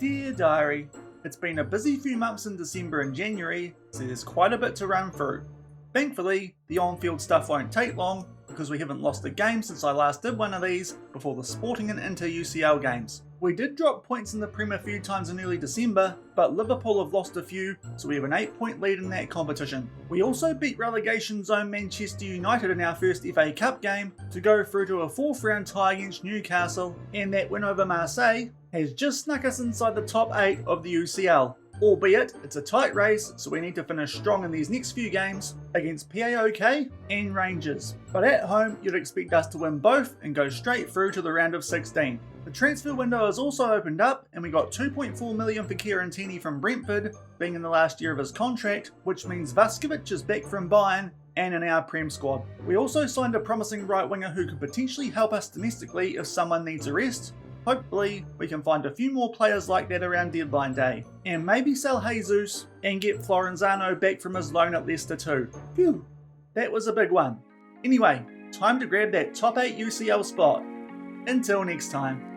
Dear Diary, it's been a busy few months in December and January, so there's quite a bit to run through. Thankfully, the on-field stuff won't take long because we haven't lost a game since I last did one of these before the Sporting and Inter UCL games. We did drop points in the Prem a few times in early December, but Liverpool have lost a few, so we have an 8-point lead in that competition. We also beat relegation zone Manchester United in our first FA Cup game to go through to a 4th round tie against Newcastle, and that win over Marseille has just snuck us inside the top 8 of the UCL. Albeit, it's a tight race, so we need to finish strong in these next few games against PAOK and Rangers. But at home, you'd expect us to win both and go straight through to the round of 16. The transfer window has also opened up, and we got 2.4 million for Kieran Tierney from Brentford, being in the last year of his contract, which means Vaskovic is back from Bayern and in our Prem squad. We also signed a promising right winger who could potentially help us domestically if someone needs a rest. Hopefully, we can find a few more players like that around deadline day. And maybe sell Jesus and get Florenzano back from his loan at Leicester too. Phew, that was a big one. Anyway, time to grab that top 8 UCL spot. Until next time.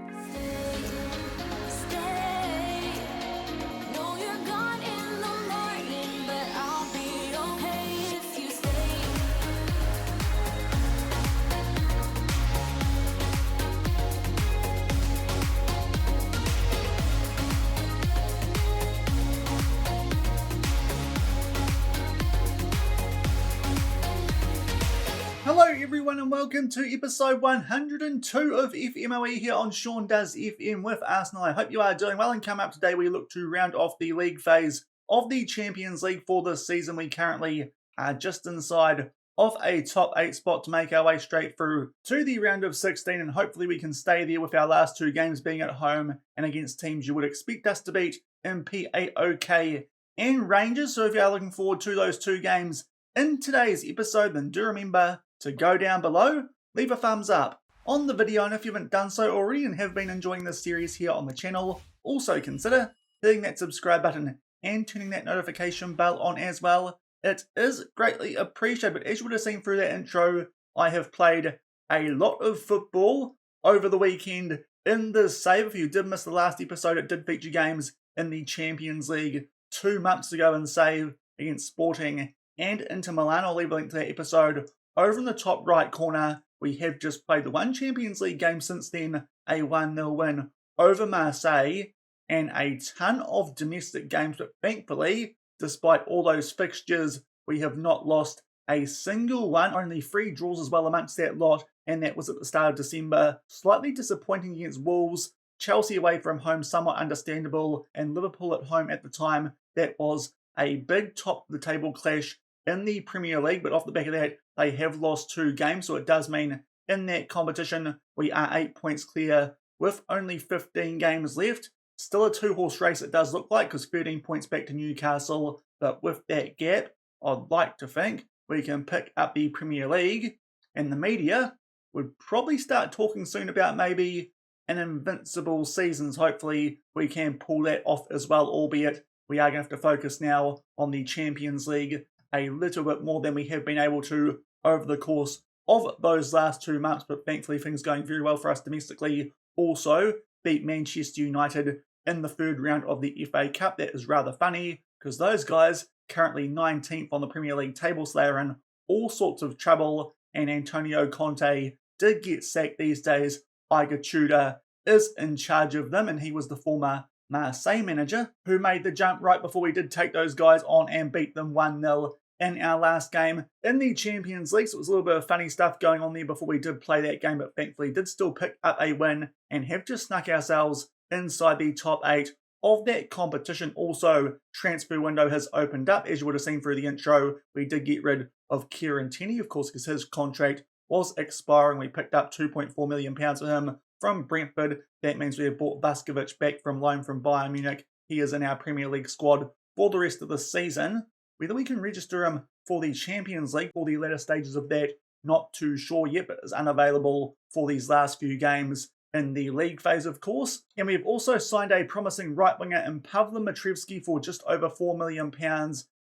Hello everyone and welcome to episode 102 of FMOE here on Shaun Does FM with Arsenal. I hope you are doing well, and come up today we look to round off the league phase of the Champions League for this season. We currently are just inside of a top 8 spot to make our way straight through to the round of 16, and hopefully we can stay there with our last 2 games being at home and against teams you would expect us to beat in PAOK and Rangers. So if you are looking forward to those 2 games in today's episode, then do remember to go down below, leave a thumbs up on the video, and if you haven't done so already and have been enjoying this series here on the channel, also consider hitting that subscribe button and turning that notification bell on as well. It is greatly appreciated. But as you would have seen through that intro, I have played a lot of football over the weekend in this save. If you did miss the last episode, it did feature games in the Champions League 2 months ago in save against Sporting and Inter Milan. I'll leave a link to that episode over in the top right corner. We have just played the 1 Champions League game since then, a 1-0 win over Marseille, and a ton of domestic games, but thankfully, despite all those fixtures, we have not lost a single one. Only 3 draws as well amongst that lot, and that was at the start of December. Slightly disappointing against Wolves, Chelsea away from home somewhat understandable, and Liverpool at home at the time. That was a big top of the table clash in the Premier League, but off the back of that, they have lost 2 games, so it does mean in that competition we are 8 points clear with only 15 games left. Still a 2-horse race it does look like, because 13 points back to Newcastle, but with that gap, I'd like to think we can pick up the Premier League, and the media would probably start talking soon about maybe an invincible seasons. Hopefully we can pull that off as well, albeit we are going to have to focus now on the Champions League a little bit more than we have been able to over the course of those last 2 months, but thankfully things going very well for us domestically. Also beat Manchester United in the 3rd round of the FA Cup. That is rather funny, because those guys currently 19th on the Premier League table, so they're in all sorts of trouble, and Antonio Conte did get sacked these days. Igor Tudor is in charge of them, and he was the former Marseille manager who made the jump right before we did take those guys on and beat them 1-0 in our last game in the Champions League. So it was a little bit of funny stuff going on there before we did play that game, but thankfully did still pick up a win and have just snuck ourselves inside the top 8 of that competition. Also, transfer window has opened up. As you would have seen through the intro, we did get rid of Kieran Tierney, of course, because his contract was expiring. We picked up £2.4 million for him from Brentford. That means we have bought Vaskovic back from loan from Bayern Munich. He is in our Premier League squad for the rest of the season. Whether we can register him for the Champions League for the latter stages of that, not too sure yet, but is unavailable for these last few games in the league phase, of course. And we've also signed a promising right winger in Pavle Mitrevski for just over £4 million.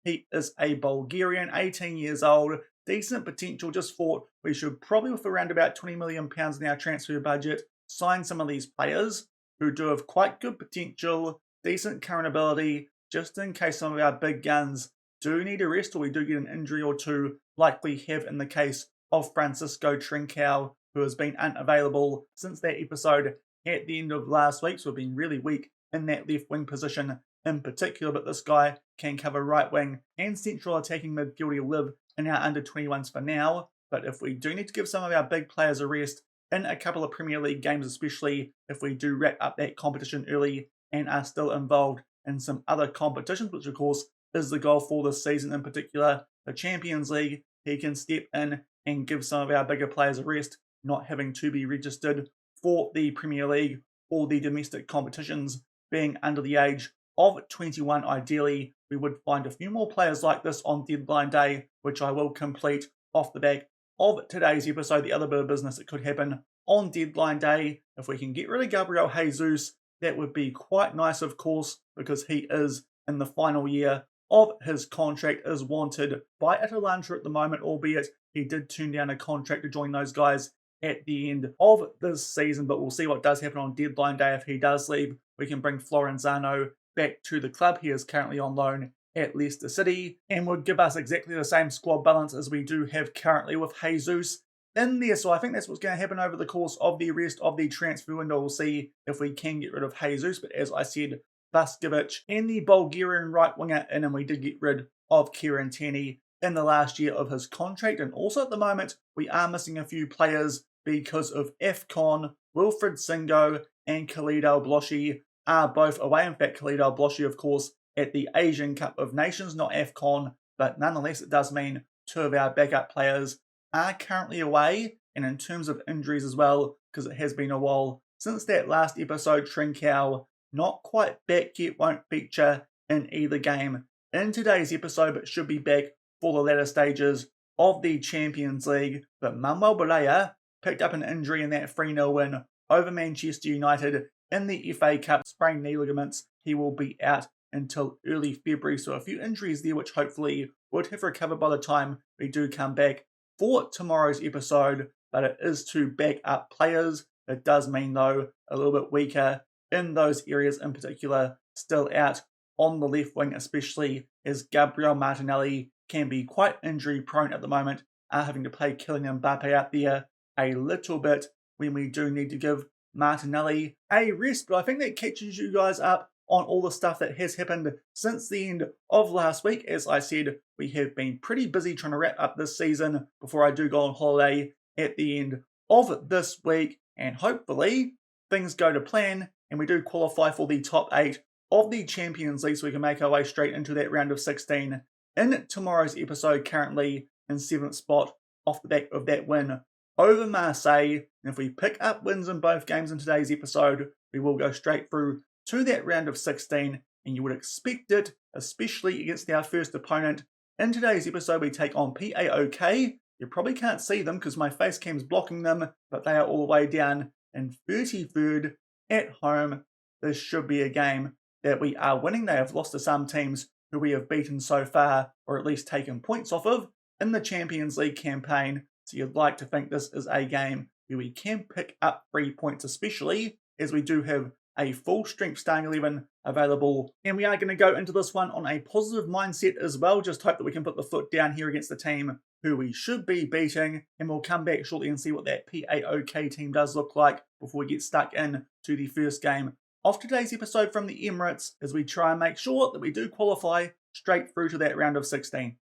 He is a Bulgarian, 18 years old, decent potential. Just thought we should probably, with around about £20 million in our transfer budget, sign some of these players who do have quite good potential decent current ability, just in case some of our big guns do need a rest or we do get an injury or two, like we have in the case of Francisco Trincao, who has been unavailable since that episode at the end of last week, so we've been really weak in that left wing position in particular, but this guy can cover right wing and central attacking midfield. He'll live in our under 21s for now, but if we do need to give some of our big players a rest in a couple of Premier League games, especially if we do wrap up that competition early and are still involved in some other competitions, which of course is the goal for this season, in particular the Champions League, he can step in and give some of our bigger players a rest, not having to be registered for the Premier League or the domestic competitions, being under the age of 21 ideally. We would find a few more players like this on deadline day, which I will complete off the back of today's episode. The other bit of business that could happen on deadline day, if we can get rid of Gabriel Jesus, that would be quite nice, of course, because he is in the final year of his contract, is wanted by Atalanta at the moment, albeit he did turn down a contract to join those guys at the end of this season, but we'll see what does happen on deadline day. If he does leave, we can bring Florenzano back to the club. He is currently on loan at Leicester City and would give us exactly the same squad balance as we do have currently with Jesus in there. So I think that's what's going to happen over the course of the rest of the transfer window. We'll see if we can get rid of Jesus, but as I said, Vaskovic and the Bulgarian right winger in, and we did get rid of Kieran Tierney in the last year of his contract. And also at the moment, we are missing a few players because of AFCON. Wilfred Singo and Khalid El-Bloshi are both away. In fact, Khalid El-Bloshi, of course, at the Asian Cup of Nations, not AFCON, but nonetheless, it does mean two of our backup players are currently away. And in terms of injuries as well, because it has been a while since that last episode, Trincao, not quite back yet, won't feature in either game in today's episode, but should be back for the latter stages of the Champions League. But Manuel Balea picked up an injury in that 3-0 win over Manchester United in the FA Cup, sprained knee ligaments. He will be out until early February, so a few injuries there which hopefully would have recovered by the time we do come back for tomorrow's episode, but it is to back up players. It does mean, though, a little bit weaker in those areas, in particular, still out on the left wing, especially as Gabriel Martinelli can be quite injury prone at the moment, having to play Kylian Mbappe out there a little bit when we do need to give Martinelli a rest. But I think that catches you guys up on all the stuff that has happened since the end of last week. As I said, we have been pretty busy trying to wrap up this season before I do go on holiday at the end of this week, and hopefully things go to plan and we do qualify for the top 8 of the Champions League, so we can make our way straight into that round of 16 in tomorrow's episode, currently in 7th spot off the back of that win over Marseille. And if we pick up wins in both games in today's episode, we will go straight through to that round of 16, and you would expect it, especially against our first opponent. In today's episode, we take on PAOK. You probably can't see them because my face cam's blocking them, but they are all the way down in 33rd at home. This should be a game that we are winning. They have lost to some teams who we have beaten so far, or at least taken points off of in the Champions League campaign. So you'd like to think this is a game where we can pick up 3 points, especially as we do have a full strength starting 11 available. And we are going to go into this one on a positive mindset as well. Just hope that we can put the foot down here against the team who we should be beating. And we'll come back shortly and see what that PAOK team does look like before we get stuck in to the first game of today's episode from the Emirates, as we try and make sure that we do qualify straight through to that round of 16.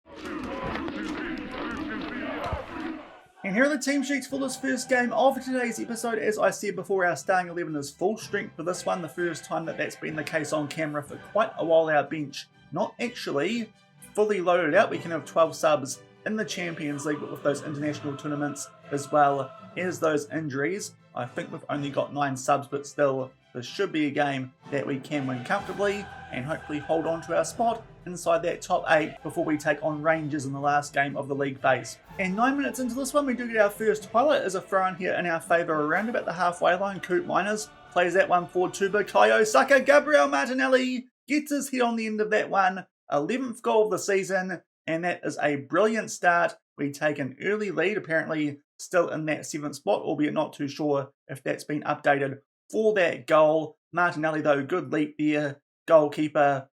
And here are the team sheets for this first game of today's episode. As I said before, our starting 11 is full strength for this one. The first time that that's been the case on camera for quite a while. Our bench not actually fully loaded out. We can have 12 subs in the Champions League, but with those international tournaments as well as those injuries, I think we've only got 9 subs, but still, this should be a game that we can win comfortably and hopefully hold on to our spot inside that top 8 before we take on Rangers in the last game of the league phase. And 9 minutes into this one, we do get our first highlight as a throw-in here in our favour around about the halfway line. Coop Miners plays that one forward to Bukayo Saka. Gabriel Martinelli gets his head on the end of that one. 11th goal of the season, and that is a brilliant start. We take an early lead, apparently still in that 7th spot, albeit not too sure if that's been updated for that goal. Martinelli, though, good leap there, goalkeeper.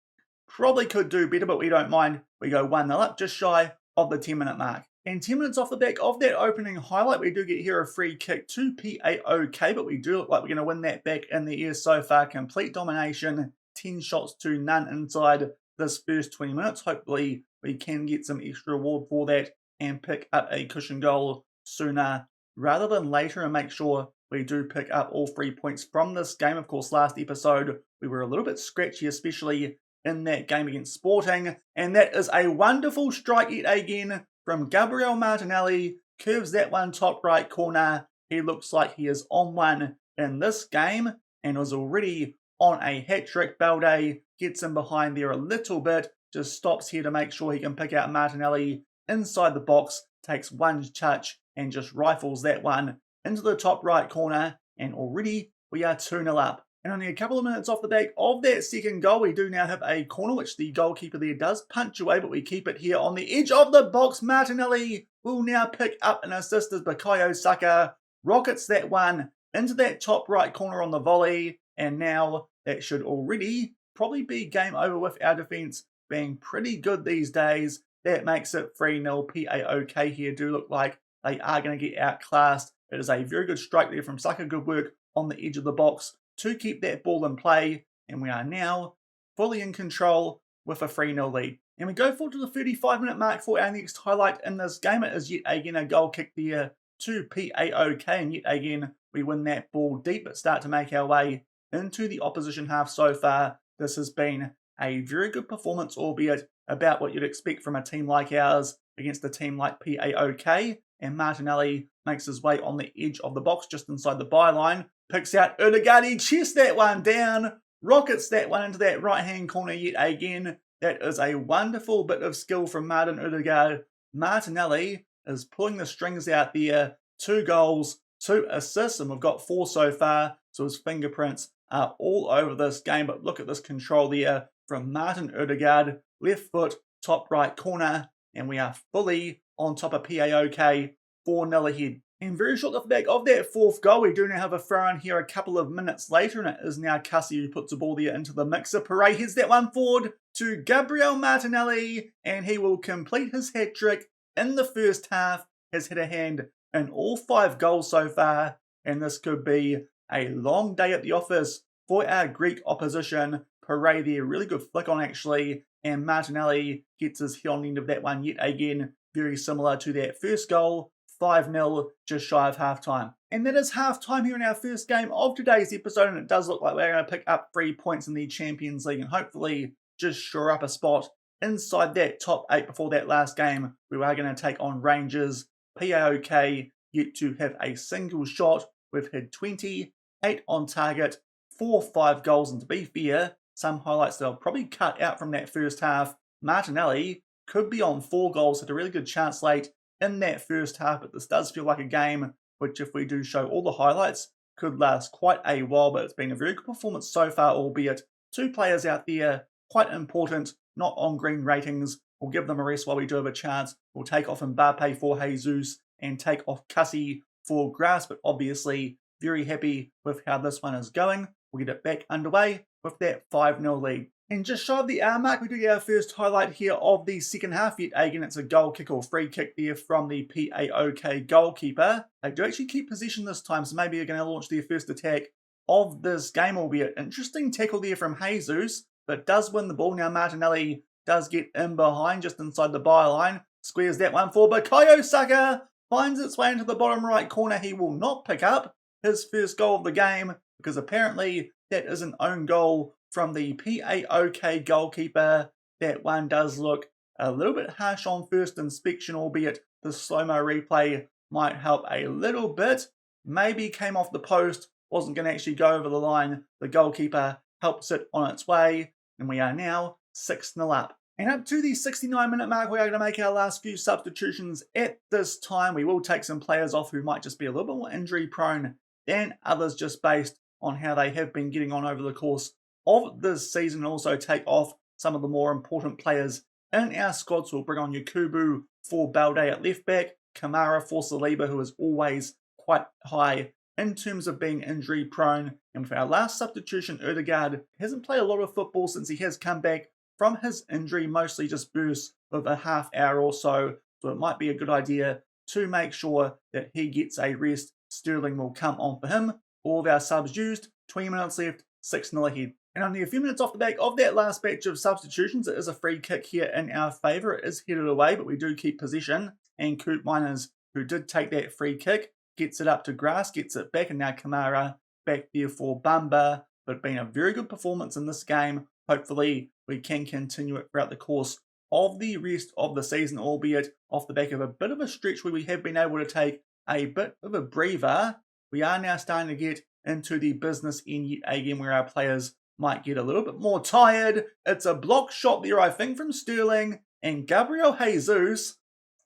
Probably could do better, but we don't mind. We go 1-0 up, just shy of the 10-minute mark. And 10 minutes off the back of that opening highlight, we do get here a free kick to PAOK, but we do look like we're going to win that back in the air so far. Complete domination, 10 shots to none inside this first 20 minutes. Hopefully we can get some extra reward for that and pick up a cushion goal sooner rather than later and make sure we do pick up all 3 points from this game. Of course, last episode we were a little bit scratchy, especially in that game against Sporting, and that is a wonderful strike yet again from Gabriel Martinelli. Curves that one top right corner. He looks like he is on one in this game and was already on a hat-trick. Balde gets him behind there a little bit, just stops here to make sure he can pick out Martinelli inside the box, takes one touch and just rifles that one into the top right corner, and already we are 2-0 up. And only a couple of minutes off the back of that second goal, we do now have a corner, which the goalkeeper there does punch away, but we keep it here on the edge of the box. Martinelli will now pick up an assist as Bukayo Saka rockets that one into that top right corner on the volley, and now that should already probably be game over with our defence being pretty good these days. That makes it 3-0. PAOK here do look like they are going to get outclassed. It is a very good strike there from Saka. Good work on the edge of the box to keep that ball in play, and we are now fully in control with a 3-0 lead. And we go forward to the 35-minute mark for our next highlight in this game. It is yet again a goal kick there to PAOK, and yet again we win that ball deep but start to make our way into the opposition half so far. This has been a very good performance, albeit about what you'd expect from a team like ours against a team like PAOK, and Martinelli makes his way on the edge of the box just inside the byline, picks out Ødegaard, he chests that one down, rockets that one into that right-hand corner yet again. That is a wonderful bit of skill from Martin Ødegaard. Martinelli is pulling the strings out there. 2 goals, 2 assists, and we've got 4 so far, so his fingerprints are all over this game. But look at this control there from Martin Ødegaard, left foot, top right corner, and we are fully on top of PAOK, 4-0 ahead. And very short off the back of that 4th goal, we do now have a throw in here a couple of minutes later, and it is now Cassie who puts the ball there into the mixer. Pere heads that one forward to Gabriel Martinelli, and he will complete his hat-trick in the first half. Has hit a hand in all 5 goals so far, and this could be a long day at the office for our Greek opposition. Pere there, really good flick on actually, and Martinelli gets his hit on the end of that one yet again, very similar to that first goal. 5-0, just shy of half-time. And that is half-time here in our first game of today's episode, and it does look like we're going to pick up 3 points in the Champions League and hopefully just shore up a spot inside that top 8 before that last game. We are going to take on Rangers. PAOK yet to have a single shot. We've had 20, 8 on target, 4-5 goals, and to be fair, some highlights that I'll probably cut out from that first half. Martinelli could be on 4 goals, had a really good chance late in that first half, but this does feel like a game which, if we do show all the highlights, could last quite a while. But it's been a very good performance so far, albeit 2 players out there, quite important, not on green ratings. We'll give them a rest while we do have a chance. We'll take off Mbappe for Jesus and take off Cassie for Grass, but obviously very happy with how this one is going. We'll get it back underway with that 5-0 lead. And just shy of the hour mark, we do get our first highlight here of the second half. Yet again, it's a goal kick or free kick there from the PAOK goalkeeper. They do actually keep possession this time, so maybe they're going to launch their first attack of this game, albeit interesting tackle there from Jesus, but does win the ball. Now Martinelli does get in behind just inside the byline, squares that one for Bukayo Saka, finds its way into the bottom right corner. He will not pick up his first goal of the game because apparently that is an own goal from the PAOK goalkeeper. That one does look a little bit harsh on first inspection, albeit the slow-mo replay might help a little bit. Maybe came off the post, wasn't going to actually go over the line. The goalkeeper helps it on its way, and we are now 6-0 up. And up to the 69-minute mark, we are going to make our last few substitutions at this time. We will take some players off who might just be a little bit more injury-prone than others, just based on how they have been getting on over the course of this season, and also take off some of the more important players in our squad. So we'll bring on Yakubu for Balde at left back, Kamara for Saliba, who is always quite high in terms of being injury prone. And for our last substitution, Odegaard hasn't played a lot of football since he has come back from his injury, mostly just bursts of a half hour or so. So it might be a good idea to make sure that he gets a rest. Sterling will come on for him. All of our subs used, 20 minutes left, 6-0 ahead. And only a few minutes off the back of that last batch of substitutions, it is a free kick here in our favour. It is headed away, but we do keep possession. And Coop Miners, who did take that free kick, gets it up to grass, gets it back, and now Kamara back there for Bamba. But been a very good performance in this game. Hopefully we can continue it throughout the course of the rest of the season, albeit off the back of a bit of a stretch where we have been able to take a bit of a breather. We are now starting to get into the business end yet again, where our players might get a little bit more tired. It's a block shot there, I think, from Sterling, and Gabriel Jesus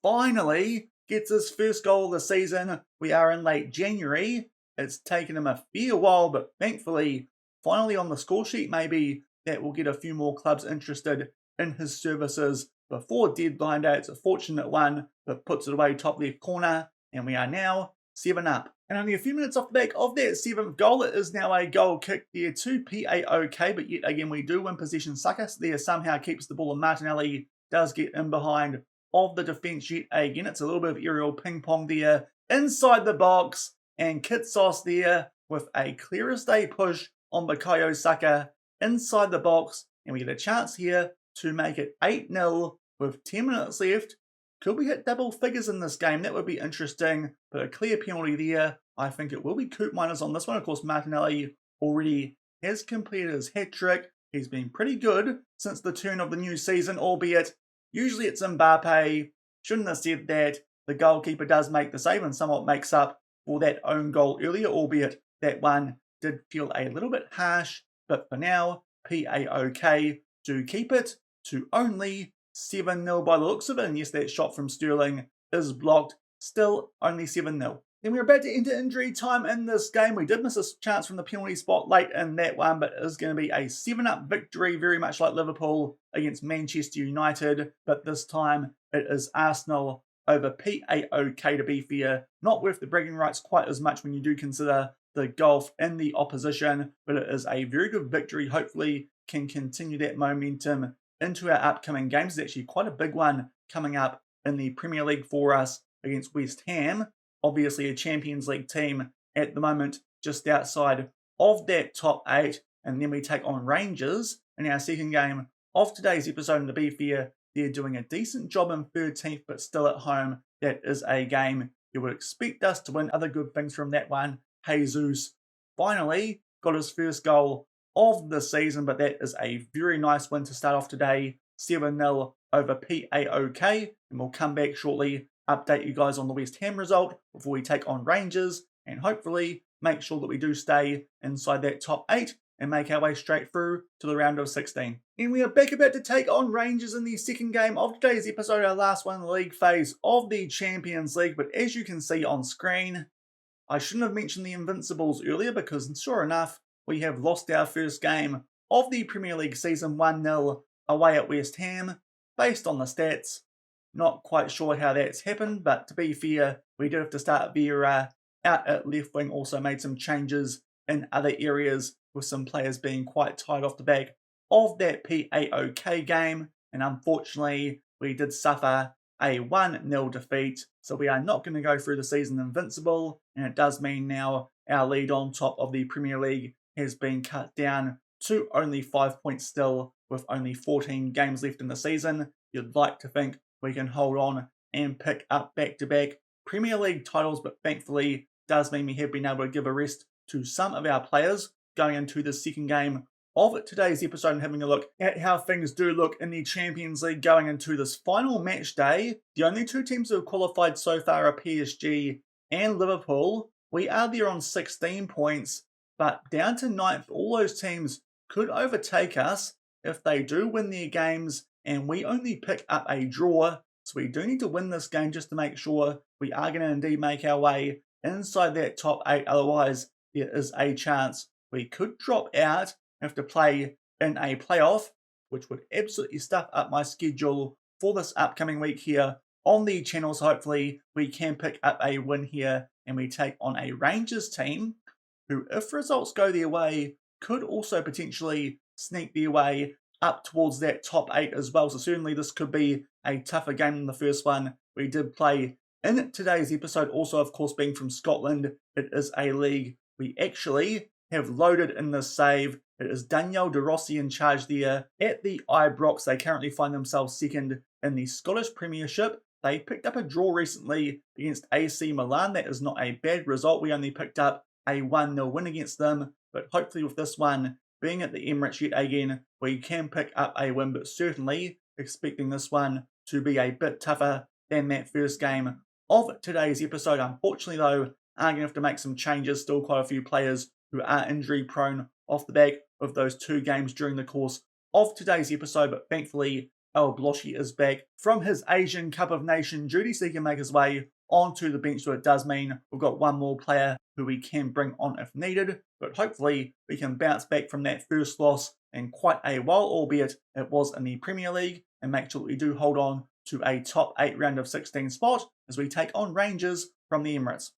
finally gets his first goal of the season. We are in late January. It's taken him a fair while, but thankfully, finally on the score sheet, maybe that will get a few more clubs interested in his services before deadline day. It's a fortunate one, but puts it away top left corner, and we are now 7 up. And only a few minutes off the back of that 7th goal, it is now a goal kick there to PAOK, but yet again we do win possession. Suckers there somehow keeps the ball, and Martinelli does get in behind of the defence yet again. It's a little bit of aerial ping pong there inside the box, and Kitsos there with a clear as day push on Bukayo Saka inside the box, and we get a chance here to make it 8-0 with 10 minutes left. Could we hit double figures in this game? That would be interesting, but a clear penalty there. I think it will be Coop Miners on this one. Of course, Martinelli already has completed his hat-trick. He's been pretty good since the turn of the new season, albeit usually it's Mbappe. Shouldn't have said that. The goalkeeper does make the save and somewhat makes up for that own goal earlier, albeit that one did feel a little bit harsh. But for now, PAOK do keep it to only 7-0 by the looks of it. And yes, that shot from Sterling is blocked. Still only 7-0. Then we're about to enter injury time in this game. We did miss a chance from the penalty spot late in that one, but it is going to be a 7-up victory, very much like Liverpool against Manchester United. But this time it is Arsenal over PAOK, to be fair. Not worth the bragging rights quite as much when you do consider the golf in the opposition, but it is a very good victory. Hopefully can continue that momentum into our upcoming games. It's actually quite a big one coming up in the Premier League for us against West Ham. Obviously a Champions League team at the moment just outside of that top 8. And then we take on Rangers in our second game of today's episode. And to be fair, they're doing a decent job in 13th, but still at home. That is a game you would expect us to win. Other good things from that one. Jesus finally got his first goal of the season, but that is a very nice win to start off today. 7-0 over PAOK, and we'll come back shortly, update you guys on the West Ham result before we take on Rangers, and hopefully make sure that we do stay inside that top 8 and make our way straight through to the round of 16. And we are back about to take on Rangers in the second game of today's episode, our last one in the league phase of the Champions League. But as you can see on screen, I shouldn't have mentioned the Invincibles earlier, because sure enough, we have lost our first game of the Premier League season 1-0 away at West Ham. Based on the stats, not quite sure how that's happened, but to be fair, we did have to start Vieira out at left wing. Also made some changes in other areas with some players being quite tired off the back of that PAOK game. And unfortunately, we did suffer a 1-0 defeat. So we are not going to go through the season invincible. And it does mean now our lead on top of the Premier League has been cut down to only 5 points still, with only 14 games left in the season. You'd like to think we can hold on and pick up back-to-back Premier League titles, but thankfully does mean we have been able to give a rest to some of our players going into the second game of today's episode and having a look at how things do look in the Champions League going into this final match day. The only two teams who have qualified so far are PSG and Liverpool. We are there on 16 points, but down to 9th. All those teams could overtake us if they do win their games, and we only pick up a draw. So we do need to win this game just to make sure we are going to indeed make our way inside that top 8. Otherwise, there is a chance we could drop out, have to play in a playoff, which would absolutely stuff up my schedule for this upcoming week here on the channel. So hopefully we can pick up a win here and we take on a Rangers team who, if results go their way, could also potentially sneak their way up towards that top 8 as well. So certainly this could be a tougher game than the first one we did play in today's episode. Also, of course, being from Scotland, it is a league we actually have loaded in this save. It is Daniel De Rossi in charge there at the Ibrox. They currently find themselves second in the Scottish Premiership. They picked up a draw recently against AC Milan. That is not a bad result. We only picked up a 1-0 win against them, but hopefully with this one being at the Emirates yet again, we can pick up a win, but certainly expecting this one to be a bit tougher than that first game of today's episode. Unfortunately though, I'm going to have to make some changes. Still quite a few players who are injury prone off the back of those 2 games during the course of today's episode, but thankfully El Bloshi is back from his Asian Cup of Nations duty, so he can make his way onto the bench. So it does mean we've got one more player who we can bring on if needed, but hopefully we can bounce back from that first loss in quite a while, albeit it was in the Premier League, and make sure that we do hold on to a top 8 round of 16 spot as we take on Rangers from the Emirates.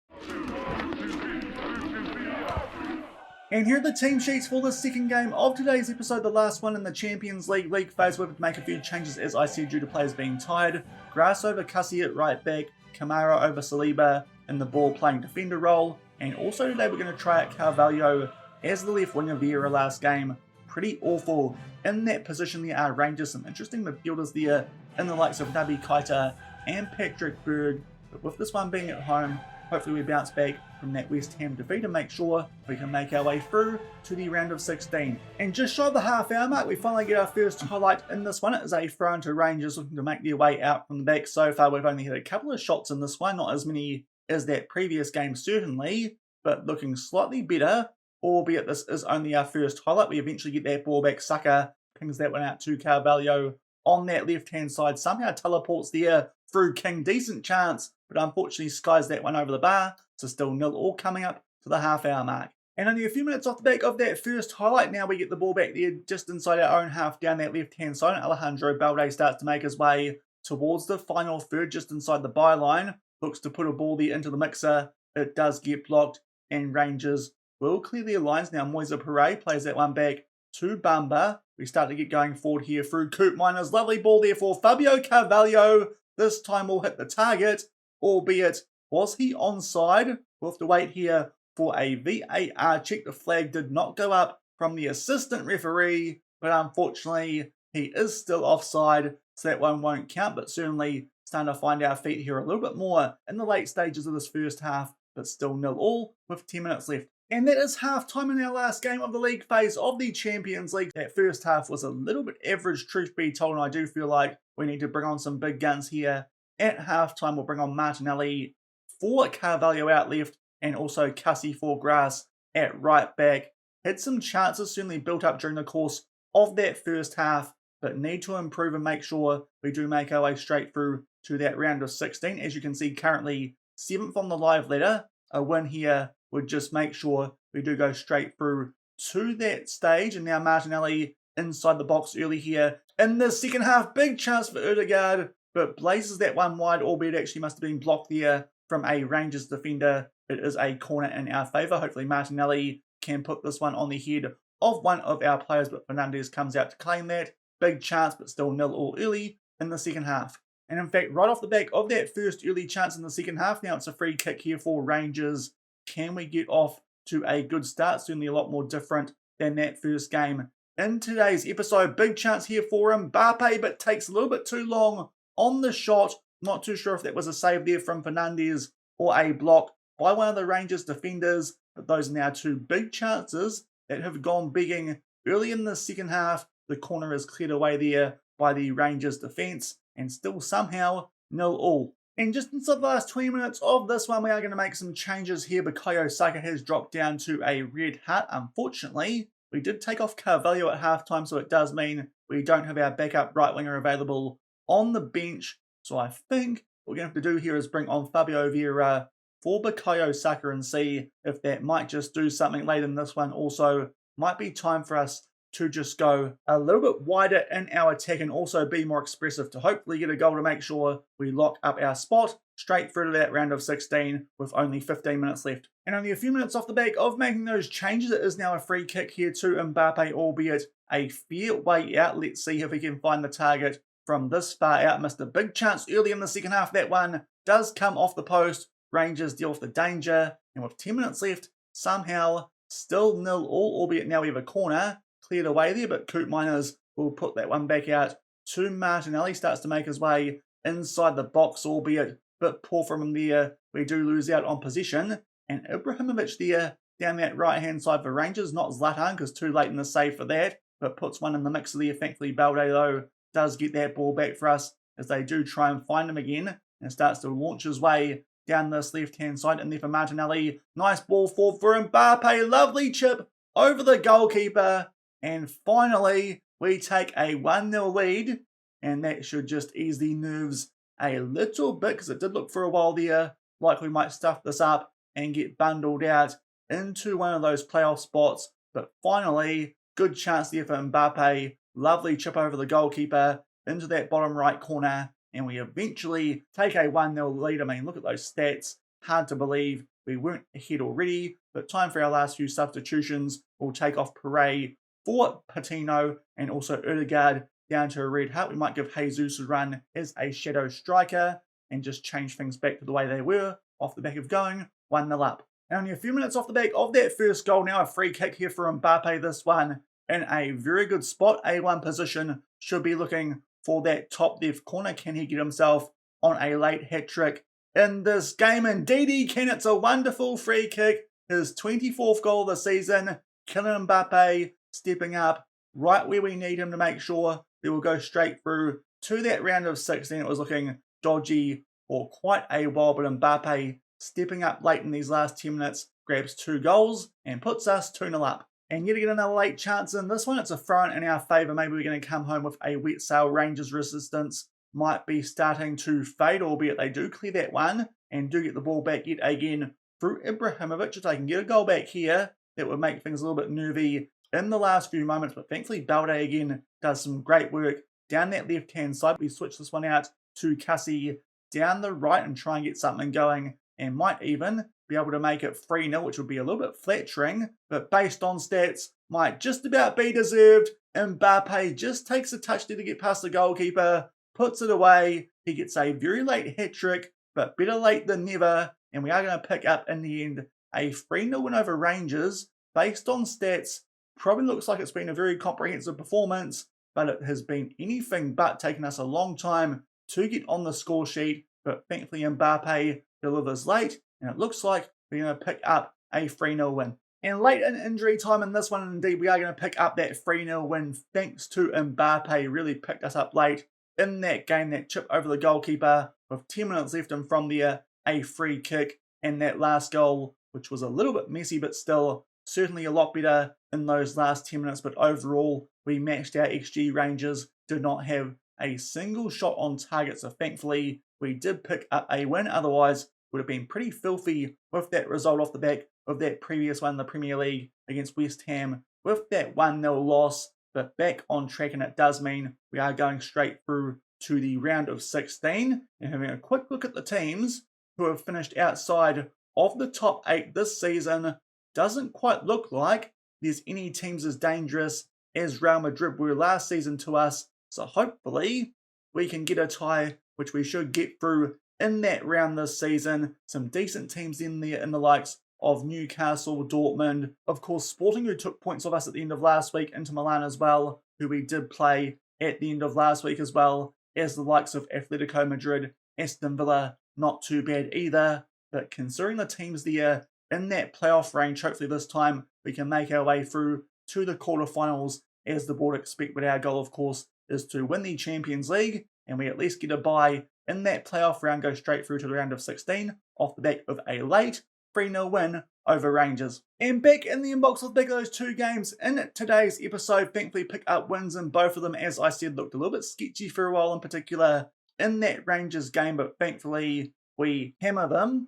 And here are the team sheets for the second game of today's episode, the last one in the Champions League phase. We've had to make a few changes, as I said, due to players being tired. Grass over Cussie at right back, Kamara over Saliba in the ball playing defender role, and also today we're going to try out Carvalho as the left winger via last game. Pretty awful in that position. There are Rangers, some interesting midfielders there in the likes of Naby Keita and Patrick Berg, but with this one being at home, hopefully we bounce back from that West Ham defeat and make sure we can make our way through to the round of 16. And just shy of the half-hour mark, we finally get our first highlight in this one. It is a throw into Rangers looking to make their way out from the back. So far, we've only had a couple of shots in this one, not as many as that previous game, certainly, but looking slightly better, albeit this is only our first highlight. We eventually get that ball back. Saka pings that one out to Carvalho on that left-hand side. Somehow teleports there through King. Decent chance, but unfortunately skies that one over the bar. So still 0-0 coming up to the half-hour mark. And only a few minutes off the back of that first highlight, now we get the ball back there just inside our own half down that left-hand side. And Alejandro Balde starts to make his way towards the final third just inside the byline. Looks to put a ball there into the mixer. It does get blocked, and Rangers will clear their lines. Now Moise Perret plays that one back to Bamba. We start to get going forward here through Coop Miners. Lovely ball there for Fabio Carvalho. This time will hit the target, albeit was he onside? We'll have to wait here for a VAR check. The flag did not go up from the assistant referee, but unfortunately he is still offside, so that one won't count. But certainly starting to find our feet here a little bit more in the late stages of this first half, but still 0-0 with 10 minutes left. And that is half-time in our last game of the league phase of the Champions League. That first half was a little bit average, truth be told, and I do feel like we need to bring on some big guns here. At half-time, we'll bring on Martinelli for Carvalho out left, and also Cussie for Grass at right back. Had some chances certainly built up during the course of that first half, but need to improve and make sure we do make our way straight through to that round of 16. As you can see, currently 7th on the live ladder. A win here would just make sure we do go straight through to that stage. And now Martinelli inside the box early here in the second half. Big chance for Ødegaard, but blazes that one wide, albeit actually must have been blocked there from a Rangers defender. It is a corner in our favour. Hopefully Martinelli can put this one on the head of one of our players, but Fernandes comes out to claim that. Big chance, but still 0-0 early in the second half. And in fact, right off the back of that first early chance in the second half, now it's a free kick here for Rangers. Can we get off to a good start? Certainly a lot more different than that first game. In today's episode, big chance here for Mbappe, but takes a little bit too long on the shot. Not too sure if that was a save there from Fernandes or a block by one of the Rangers defenders, but those are now two big chances that have gone begging early in the second half. The corner is cleared away there by the Rangers defence, and still somehow 0-0. And just inside the last 20 minutes of this one, we are going to make some changes here. Bukayo Saka has dropped down to a red hat. Unfortunately, we did take off Carvalho at halftime, so it does mean we don't have our backup right winger available on the bench. So I think what we're going to have to do here is bring on Fabio Vieira for Bukayo Saka and see if that might just do something late in this one. Also, might be time for us to just go a little bit wider in our attack and also be more expressive to hopefully get a goal to make sure we lock up our spot straight through to that round of 16 with only 15 minutes left. And only a few minutes off the back of making those changes, it is now a free kick here to Mbappe, albeit a fair way out. Let's see if we can find the target from this far out. Missed a big chance early in the second half. That one does come off the post. Rangers deal with the danger, and with 10 minutes left, somehow still 0-0, albeit now we have a corner cleared away there, but Coop Miners will put that one back out to Martinelli. Starts to make his way inside the box, albeit a bit poor from him there. We do lose out on possession, and Ibrahimovic there down that right-hand side for Rangers, not Zlatan, because too late in the save for that, but puts one in the mix there. Thankfully, Balde, though, does get that ball back for us as they do try and find him again, and starts to launch his way down this left-hand side. And there for Martinelli. Nice ball forward for Mbappe. Lovely chip over the goalkeeper. And finally, we take a 1-0 lead. And that should just ease the nerves a little bit, because it did look for a while there like we might stuff this up and get bundled out into one of those playoff spots. But finally, good chance there for Mbappe. Lovely chip over the goalkeeper into that bottom right corner. And we eventually take a 1-0 lead. I mean, look at those stats. Hard to believe we weren't ahead already. But time for our last few substitutions. We'll take off Pere for Patino and also Odegaard down to a red heart. We might give Jesus a run as a shadow striker and just change things back to the way they were off the back of going 1-0 up. And only a few minutes off the back of that first goal. Now a free kick here for Mbappe. This one in a very good spot. A1 position. Should be looking for that top left corner. Can he get himself on a late hat-trick in this game? Indeed he can. It's a wonderful free kick. His 24th goal of the season. Kylian Mbappe stepping up right where we need him to make sure that we'll go straight through to that round of 16. It was looking dodgy for quite a while, but Mbappe stepping up late in these last 10 minutes, grabs 2 goals and puts us 2-0 up. And yet again another late chance in this one. It's a throw in our favour. Maybe we're going to come home with a wet sail. Rangers resistance might be starting to fade, albeit they do clear that one and do get the ball back yet again through Ibrahimovic. If they can get a goal back here, that would make things a little bit nervy in the last few moments. But thankfully, Balde again does some great work down that left-hand side. We switch this one out to Cassie down the right and try and get something going, and might even be able to make it 3-0, which would be a little bit flattering, but based on stats, might just about be deserved. Mbappe just takes a touch there to get past the goalkeeper, puts it away. He gets a very late hat-trick, but better late than never, and we are going to pick up in the end a 3-0 win over Rangers. Based on stats, probably looks like it's been a very comprehensive performance, but it has been anything but taken us a long time to get on the score sheet. But thankfully Mbappe delivers late, and it looks like we're going to pick up a 3-0 win. And late in injury time in this one, indeed, we are going to pick up that 3-0 win thanks to Mbappe. Really picked us up late in that game. That chip over the goalkeeper with 10 minutes left, and from there, a free kick. And that last goal, which was a little bit messy, but still certainly a lot better in those last 10 minutes. But overall, we matched our XG. Rangers did not have a single shot on target. So thankfully, we did pick up a win. Otherwise, would have been pretty filthy with that result off the back of that previous one in the Premier League against West Ham with that 1-0 loss. But back on track, and it does mean we are going straight through to the round of 16 and having a quick look at the teams who have finished outside of the top 8 this season. Doesn't quite look like there's any teams as dangerous as Real Madrid were last season to us. So hopefully we can get a tie, which we should get through in that round this season. Some decent teams in there in the likes of Newcastle, Dortmund, of course Sporting, who took points off us at the end of last week, Inter Milan as well, who we did play at the end of last week, as well as the likes of Atletico Madrid, Aston Villa, not too bad either. But considering the teams there in that playoff range, hopefully this time we can make our way through to the quarterfinals as the board expect. But our goal, of course, is to win the Champions League, and we at least get a bye in that playoff round, go straight through to the round of 16 off the back of a late 3-0 win over Rangers. And back in the inbox with back of those 2 games in today's episode. Thankfully pick up wins in both of them. As I said, looked a little bit sketchy for a while, in particular in that Rangers game, but thankfully we hammer them.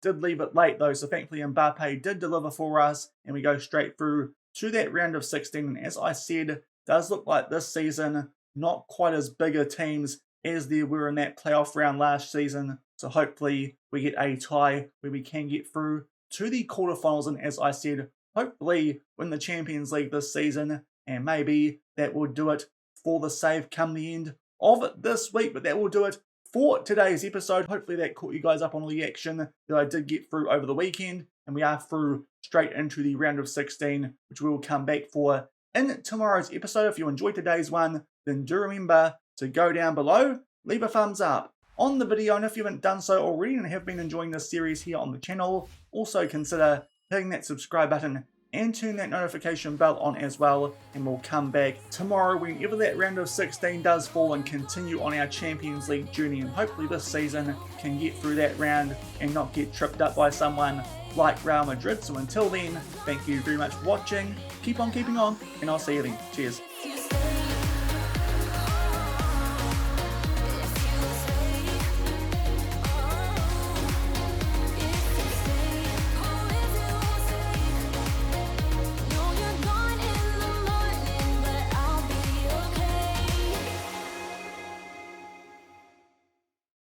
Did leave it late though, so thankfully Mbappe did deliver for us, and we go straight through to that round of 16. And as I said, does look like this season not quite as big a teams as there were in that playoff round last season. So hopefully we get a tie where we can get through to the quarterfinals, and as I said, hopefully win the Champions League this season, and maybe that will do it for the save come the end of it this week. But that will do it for today's episode. Hopefully that caught you guys up on all the action that I did get through over the weekend, and we are through straight into the round of 16, which we will come back for in tomorrow's episode. If you enjoyed today's one, then do remember to go down below, leave a thumbs up on the video, and if you haven't done so already and have been enjoying this series here on the channel, also consider hitting that subscribe button and turn that notification bell on as well, and we'll come back tomorrow whenever that round of 16 does fall and continue on our Champions League journey, and hopefully this season can get through that round and not get tripped up by someone like Real Madrid. So until then, thank you very much for watching, keep on keeping on, and I'll see you then. Cheers.